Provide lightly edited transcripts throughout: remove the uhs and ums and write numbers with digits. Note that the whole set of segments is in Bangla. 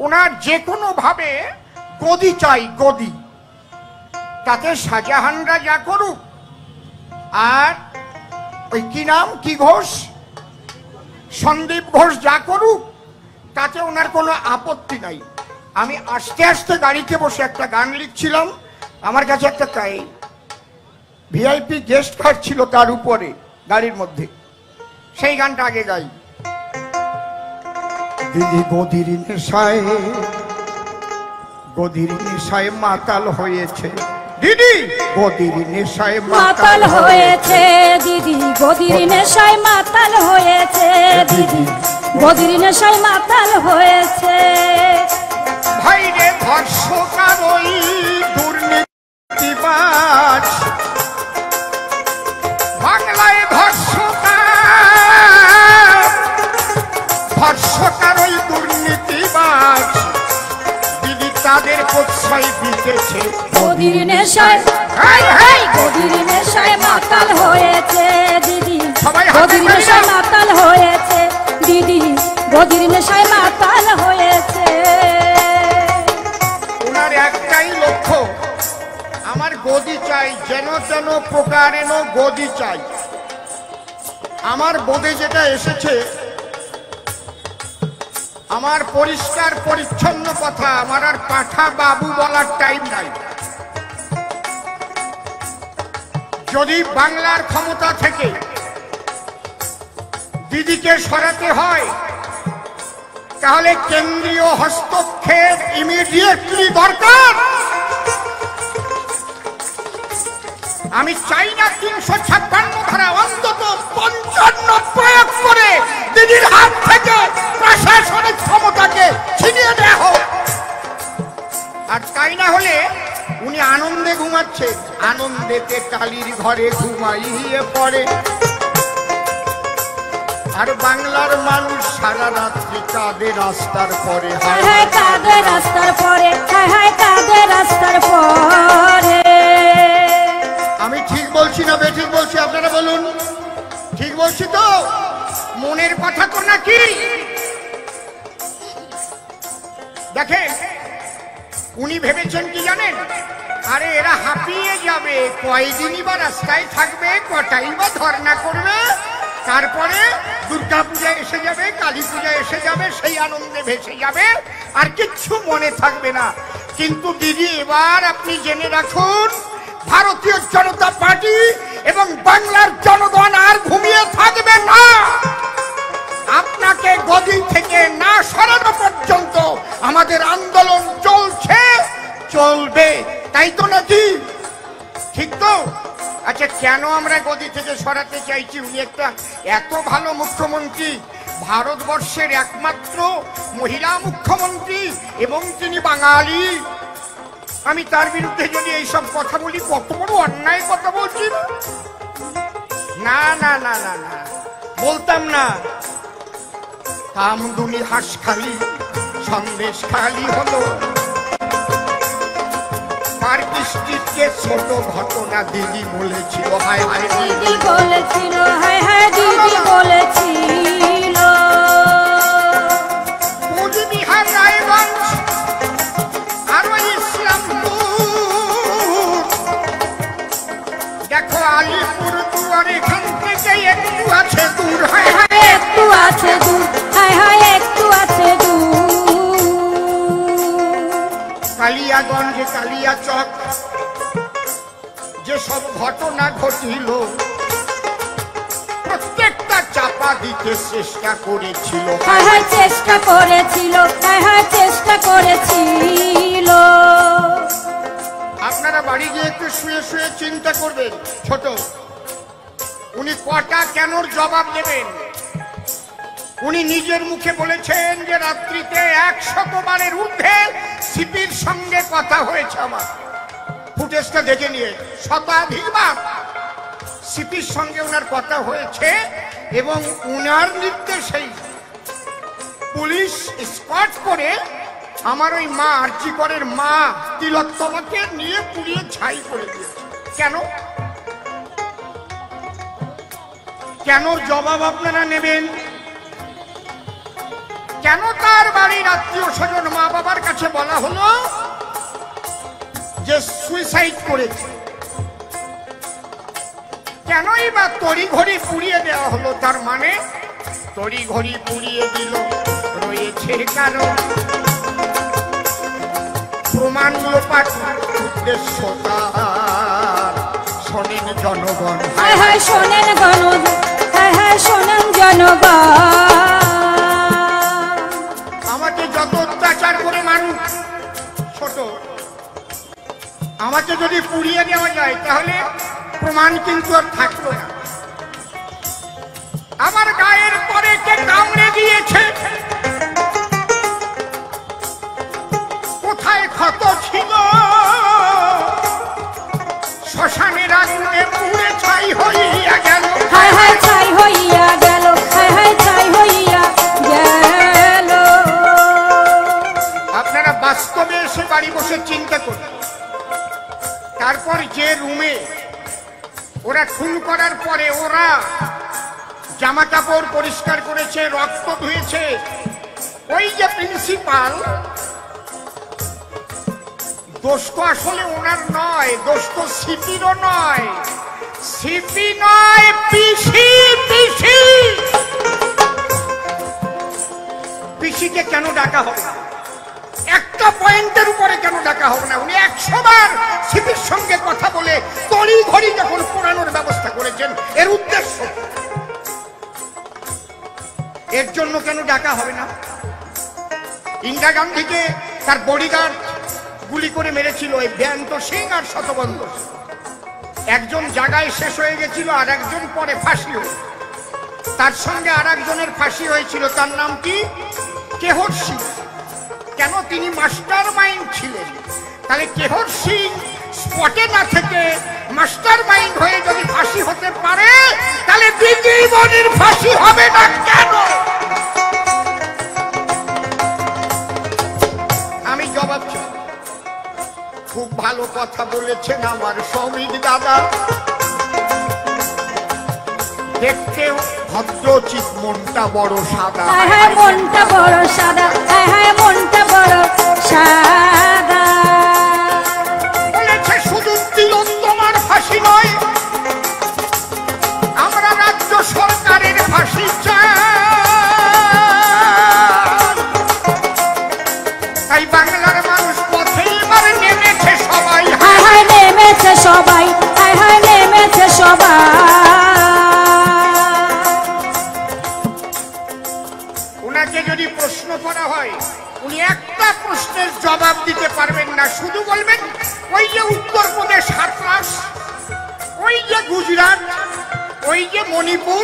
ওনার যে কোনো ভাবে গদি চাই, গদি। তাতে শাহজাহানরা যা করুক, আর ওই কি নাম, কি ঘোষ, সন্দীপ ঘোষ যা করুক, তাতে ওনার কোনো আপত্তি নাই। আমি আস্তে আস্তে গাড়িতে বসে একটা গান লিখছিলাম, আমার কাছে একটা ভিআইপি গেস্ট কার্ড ছিল তার উপরে গাড়ির মধ্যে, সেই গানটা আগে গাই। দিদি গদির নেশায়, গদির নেশায় মাতাল হয়েছে, দিদি গদির নেশায় মাতাল হয়েছে, দিদি গদির নেশায় মাতাল হয়েছে, দিদি গদির নেশায় মাতাল হয়েছে। ভাই রে ধর্ষকার ওই দুর্নীতিবাজ, বাংলায় ধর্ষকার ওই দুর্নীতিবাজ, দিদি তাদের প্রশ্রয় দিতেছে গদির নেশায়, গদির নেশায় মাতাল হয়েছে, দিদি গদির নেশায় মাতাল হয়েছে, দিদি গদির নেশায় মাতাল হয়েছে। ওনার একটাই লক্ষ্য, আমার গদি চাই, যেন তেন প্রকারেণ গদি চাই। আমার বোধে যেটা এসেছে, আমার পরিষ্কার পরিচ্ছন্ন কথা, আমার আর পাঠা বাবু বলার টাইম নাই। যদি বাংলার ক্ষমতা থেকে দিদিকে সরাতে হয়, তাহলে কেন্দ্রীয় হস্তক্ষেপ ইমিডিয়েটলি দরকার। আমি চাই না ৩৫৬ ধারা, অন্তত ৫৫ প্রয়োগ করে দিদির হাত থেকে প্রশাসনিক ক্ষমতাকে ছিনিয়ে দেওয়া হোক। আর তাই না হলে উনি আনন্দে ঘুমাচ্ছে, আনন্দেতে কালির ঘরে ঘুমাইয়ে পড়ে, আর বাংলার মানুষ সারা রাত্রি কাঁদে রাস্তার পরে, কাঁদে রাস্তার পরে, কাঁদে রাস্তার পরে। আমি ঠিক বলছি না বেঠিক বলছি, আপনারা বলুন। ঠিক বলছি তো? মনের কথা তো নাকি? দেখেন, উনি ভেবেছেন কি জানেন, আরে এরা হাঁপিয়ে যাবে, কয়দিনই বা রাস্তায় থাকবে, কটাই বা ধর্ণা করবে, তারপরে দুর্গা পূজা এসে যাবে, কালী পূজা এসে যাবে, সেই আনন্দে ভেসে যাবে, আর কিচ্ছু মনে থাকবে না। কিন্তু দিদি, এবার আপনি জেনে রাখুন, ভারতীয় জনতা পার্টি এবং বাংলার জনগণ আর ঘুমিয়ে থাকবে না। আপনাকে গদি থেকে না সরানো পর্যন্ত আমাদের আন্দোলন চলছে, চলবে, তাই তো নাকি? ঠিক তো? আচ্ছা, কেন আমরা গদি থেকে সরাতে চাইছি? উনি একটা এত ভালো মুখ্যমন্ত্রী, ভারতবর্ষের একমাত্র মহিলা মুখ্যমন্ত্রী, এবং তিনি বাঙালি। আমি তার বিরুদ্ধে যদি এইসব কথা বলি, কত বড় অন্যায় কথা বলছি না? না না না না, বলতাম না। কামদুনি হাঁস খালি, সন্দেশ খালি হলো, পার্ক স্ট্রিটকে ছোট ঘটনা দিদি বলেছিল, হায় হায় দিদি বলেছিল, হায় হায় দিদি বলেছিল। কোচবিহার, রায়গঞ্জ, আরো ইসলামপুর, দেখো আলিপুর দুয়ার, এখান থেকে একটু আছে দূর, হায় হায় একটু আছে দূর, হায় হায় একটু আছে দূর। কালিয়াগঞ্জ, কালিয়াচক, যে সব ঘটনা ঘটিল, প্রত্যেকটা চাপা দিতে চেষ্টা করেছিল, হায় হায় চেষ্টা করেছিল, হায় হায় চেষ্টা করেছিল। আপনারা বাড়ি গিয়ে একটু শুয়ে শুয়ে চিন্তা করবেন। ছোট, উনি কটা কেনর জবাব দেবেন? উনি নিজের মুখে বলেছেন যে রাত্রিতে ১০০ বারের ঊর্ধ্বে সিপির সঙ্গে কথা হয়েছে আমার। ফুটেজটা দেখে নিয়ে, শতাধিকবার সিপির সঙ্গে ওনার কথা হয়েছে, এবং উনার নির্দেশেই পুলিশ স্পট করে আমার ওই মা, আরজি করের মা তিলোত্তমাকে নিয়ে পুড়িয়ে ছাই করে দিয়েছে। কেন? কেন জবাব আপনারা নেবেন? কেন তার বাড়ির আত্মীয় স্বজন, মা সুসাইড করেছে। কেনই বা তড়ি ঘড়ি পুড়িয়ে দেওয়া হলো? তার মানে তড়ি ঘড়ি পুড়িয়ে দিল রয়েছে কারণ প্রমাণ লোপাট উদ্দেশ্য তার। শোনেন জনগণ, হায় হায় শোনেন গণ, হায় হায় শোনেন জনগণ। আমাকে যত অত্যাচার করে মানুষ ছোট, আমাকে যদি পুড়িয়ে দেওয়া যায় তাহলে প্রমাণ কিন্তু আর থাকলো না। আমার গায়ের পরে কে কামড়ে দিয়েছে, কোথায় ক্ষত ছিল, শ্মশানের আগুনে পুড়ে ছাই হইয়া গেল। হায় হায় ছাই হইয়া গেল, হায় হায় ছাই হইয়া গেল। আপনারা বাস্তবে এসে বাড়ি বসে চিন্তা করুন। তারপর যে রুমে ওরা খুন করার পরে ওরা জামা কাপড় পরিষ্কার করেছে, রক্ত ধুয়েছে, ওই যে প্রিন্সিপাল, দোষ তো আসলে ওনার নয়, দোষ তো সিপিরও নয়। সিপি নয়, পিসি। পিসি পিসিকে কেন ডাকা হবে না? একটা পয়েন্টের উপরে কেন ডাকা হবে না? উনি 100 বার সিপির সঙ্গে কথা বলে তড়ি ঘড়ি যখন পোড়ানোর ব্যবস্থা করেছেন, এর উদ্দেশ্য, এর জন্য কেন ডাকা হবে না? ইন্দিরা গান্ধীকে তার বডিগার্ড গুলি করে মেরেছিল এই বেয়ান্ত সিং আর শতবন্ধু। একজন জায়গায় শেষ হয়ে গেছিল, আর একজন পরে ফাঁসি হল। তার সঙ্গে আর একজনের ফাঁসি হয়েছিল, তার নাম কি? কেহর সিং। কেন? তিনি মাস্টার মাইন্ড ছিলেন। তাহলে কেহর সিং স্পটে না থেকে মাস্টার মাইন্ড হয়ে যদি ফাঁসি হতে পারে, তাহলে বিজীবনের ফাঁসি হবে না কেন? আমি জবাব চাই। খুব ভালো কথা বলেছেন আমার শ্রমিক দাদা। দেখতেও ভদ্রচিত, মনটা বড় সাদা। হায় হায় মনটা বড় সাদা, হায় হায় মনটা বড় সাদা। বলেছে শুধু তিলোত্তমার ফাঁসি নয়, আমরা রাজ্য সরকারের ফাঁসি চাই। তাই বাংলার মানুষ পথে এবার নেমেছে সবাই। হায় হায় নেমেছে সবাই, হায় হায় নেমেছে সবাই। ওনাকে যদি প্রশ্ন করা হয়, উনি একটা প্রশ্নের জবাব দিতে পারবেন না। শুধু বলবেন ওই যে উত্তরপ্রদেশ হাতরাস, ওই যে গুজরাট, ওই যে মণিপুর,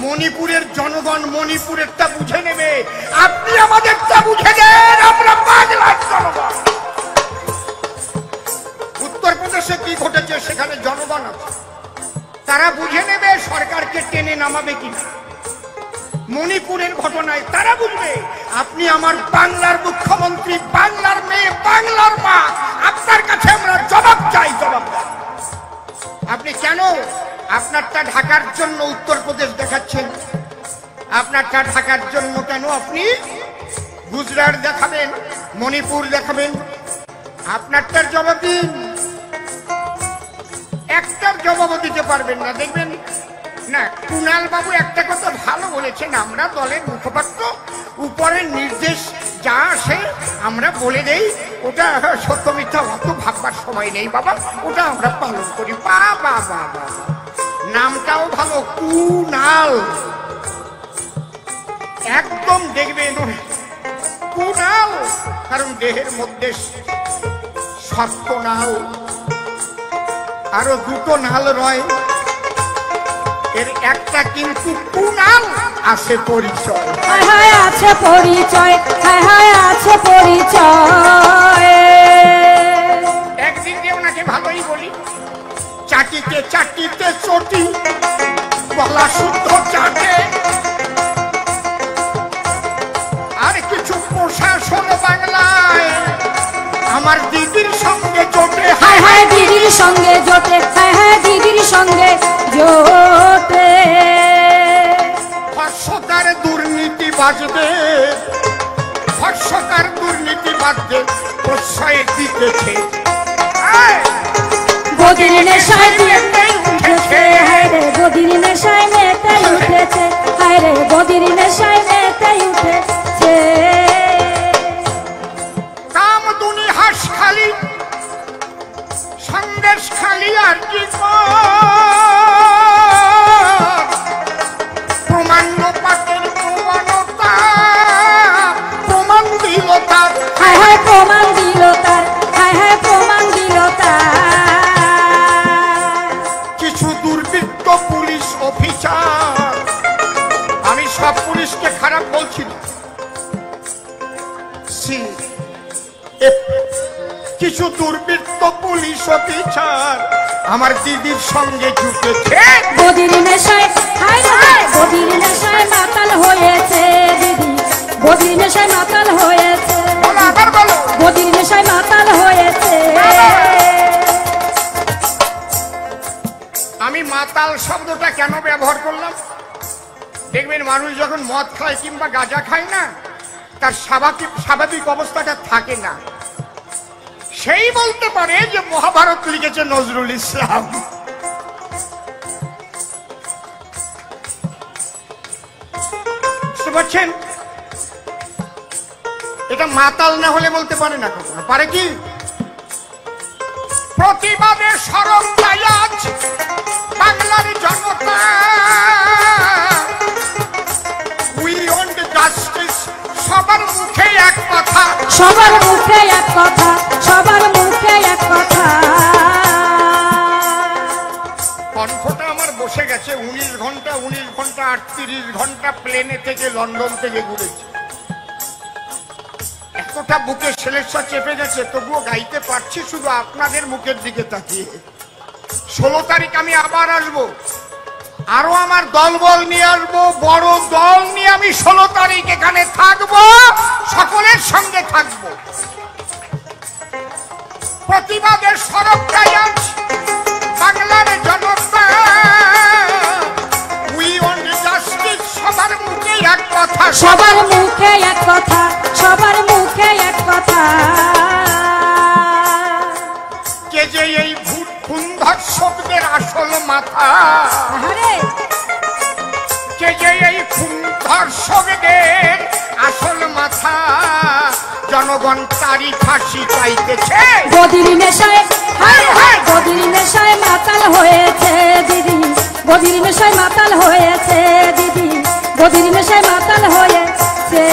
মণিপুরের জনগণ মণিপুরেরটা বুঝে নেবে। আপনি আমাদেরটা বুঝে দেন, আমরা বাংলার জনগণ। উত্তরপ্রদেশে কি ঘটেছে সেখানে জনগণ আছে, তারা বুঝে নেবে সরকারকে টেনে নামাবে কিনা। মণিপুরের ঘটনায় তারা বুঝবে। আপনি আমার বাংলার মুখ্যমন্ত্রী, বাংলার মেয়ে, বাংলার মা, আপনার কাছে আমরা জবাব চাই, জবাব। আপনি কেন আপনারটা ঢাকার জন্য উত্তরপ্রদেশ দেখাচ্ছেন? আপনারটা ঢাকার জন্য কেন আপনি গুজরাট দেখাবেন, মণিপুর দেখাবেন? আপনারটার জবাব দিন। একটার জবাবও দিতে পারবেন না। দেখবেন না, কুণাল বাবু একটা কথা ভালো বলেছেন, আমরা দলের মুখপাত্র, উপরের নির্দেশ যা আসে আমরা বলে দেই, ওটা সত্য মিথ্যা অত ভাববার সময় নেই বাবা, ওটা আমরা পালন করি। বাবা বাবা, নামটাও ভালো, কুণাল। একদম দেখবেন কুণাল, কারণ দেহের মধ্যে সত্য নাল, আরো দুটো নাল রয়, এর একটা কিন্তু কুণাল আছে পরিচয়। হায় হায় আছে পরিচয়, হায় হায় আছে পরিচয়। একদিন দিয়ে ওনাকে ভালোই বলি, চাটিতে চাটিতে চটি, গলা শুদ্ধ চাটে, আর কিছু প্রশাসন বাংলায় আমার দিদির সঙ্গে জোটে। হায় হায় দিদির সঙ্গে জোটে, হায় হায় দিদির সঙ্গে জোটে। ভর্ষকার দুর্নীতি বাজবে, ভর্ষকার দুর্নীতি বাজবে প্রশ্রয় দিতেছে। নেশায় মেতেই উঠেছে, হায় রে বদির নেশায় মেতেই উঠেছে, হায় রে বদির নেশায় মেতেই উঠেছে। কামদুনি হাঁসখালি সন্দেশ খালি আর কি প্রমাণ পাতের প্রমাণতা প্রমাণ দিল তার, হায় হায় প্রমাণ দিল তার, হায় হায় প্রমাণ দিল তার। কিছু দুর্বৃত্ত পুলিশ অফিসার, আমি সব পুলিশকে খারাপ বলছি না, কিছু দুর্বৃত্ত পুলিশ অফিসার আমার দিদির সঙ্গে জুটেছে। বদির নেশায়, হায় হায় বদির নেশায় মাতাল হয়েছে দিদি, বদির নেশায় মাতাল হয়েছে, বলো আবার বলো। বদির নেশায় মাতাল হয়েছে। আমি মাতাল শব্দটা কেন ব্যবহার করলাম? দেখবেন মানুষ যখন মদ খায় কিংবা গাঁজা খায় না, তার স্বাভাবিক অবস্থাটা থাকে না। সেই বলতে পারে যে মহাভারত লিখেছে নজরুল ইসলাম। বুঝতে পারছেন? এটা মাতাল না হলে বলতে পারে না, কখনো পারে কি? প্রতিবাদের সরব আজ বাংলার জনতা, উই ওয়ান্ট জাস্টিস, সবার মুখে এক কথা, সবার মুখে এক কথা, সবার মুখে এক কথা। কণ্ঠটা আমার বসে গেছে। 19 ঘন্টা 38 ঘন্টা প্লেনে থেকে লন্ডন থেকে ঘুরেছি, এতটা বুকে সেলেকশন চেপে গেছে, তবুও গাইতে পারছি শুধু আপনাদের মুখের দিকে তাকিয়ে। 16 তারিখ আমি আবার আসবো, আরো আমার দলবল নিয়ে আসবো, বড় দল নিয়ে আমি 16 তারিখ এখানে থাকবো, সকলের সঙ্গে থাকবো। প্রতিবাদের সরবটাই আজ বাংলার জনতা, উই ওয়ান্ট জাস্টিস, সবার মুখে এক কথা, সবার মুখে এক কথা, সবার মুখে এক কথা। কে যে এই খুন ধর্ষকদের আসল মাথা, আরে কে যে এই খুন ধর্ষকদের আসল মাথা, জনগণ তারই ফাঁসি চাইতেছে। বদির নেশায়, হায় হায় বদির নেশায় মাতাল হয়েছে দিদি, বদির নেশায় মাতাল হয়েছে দিদি, বদির নেশায় মাতাল হয়েছে।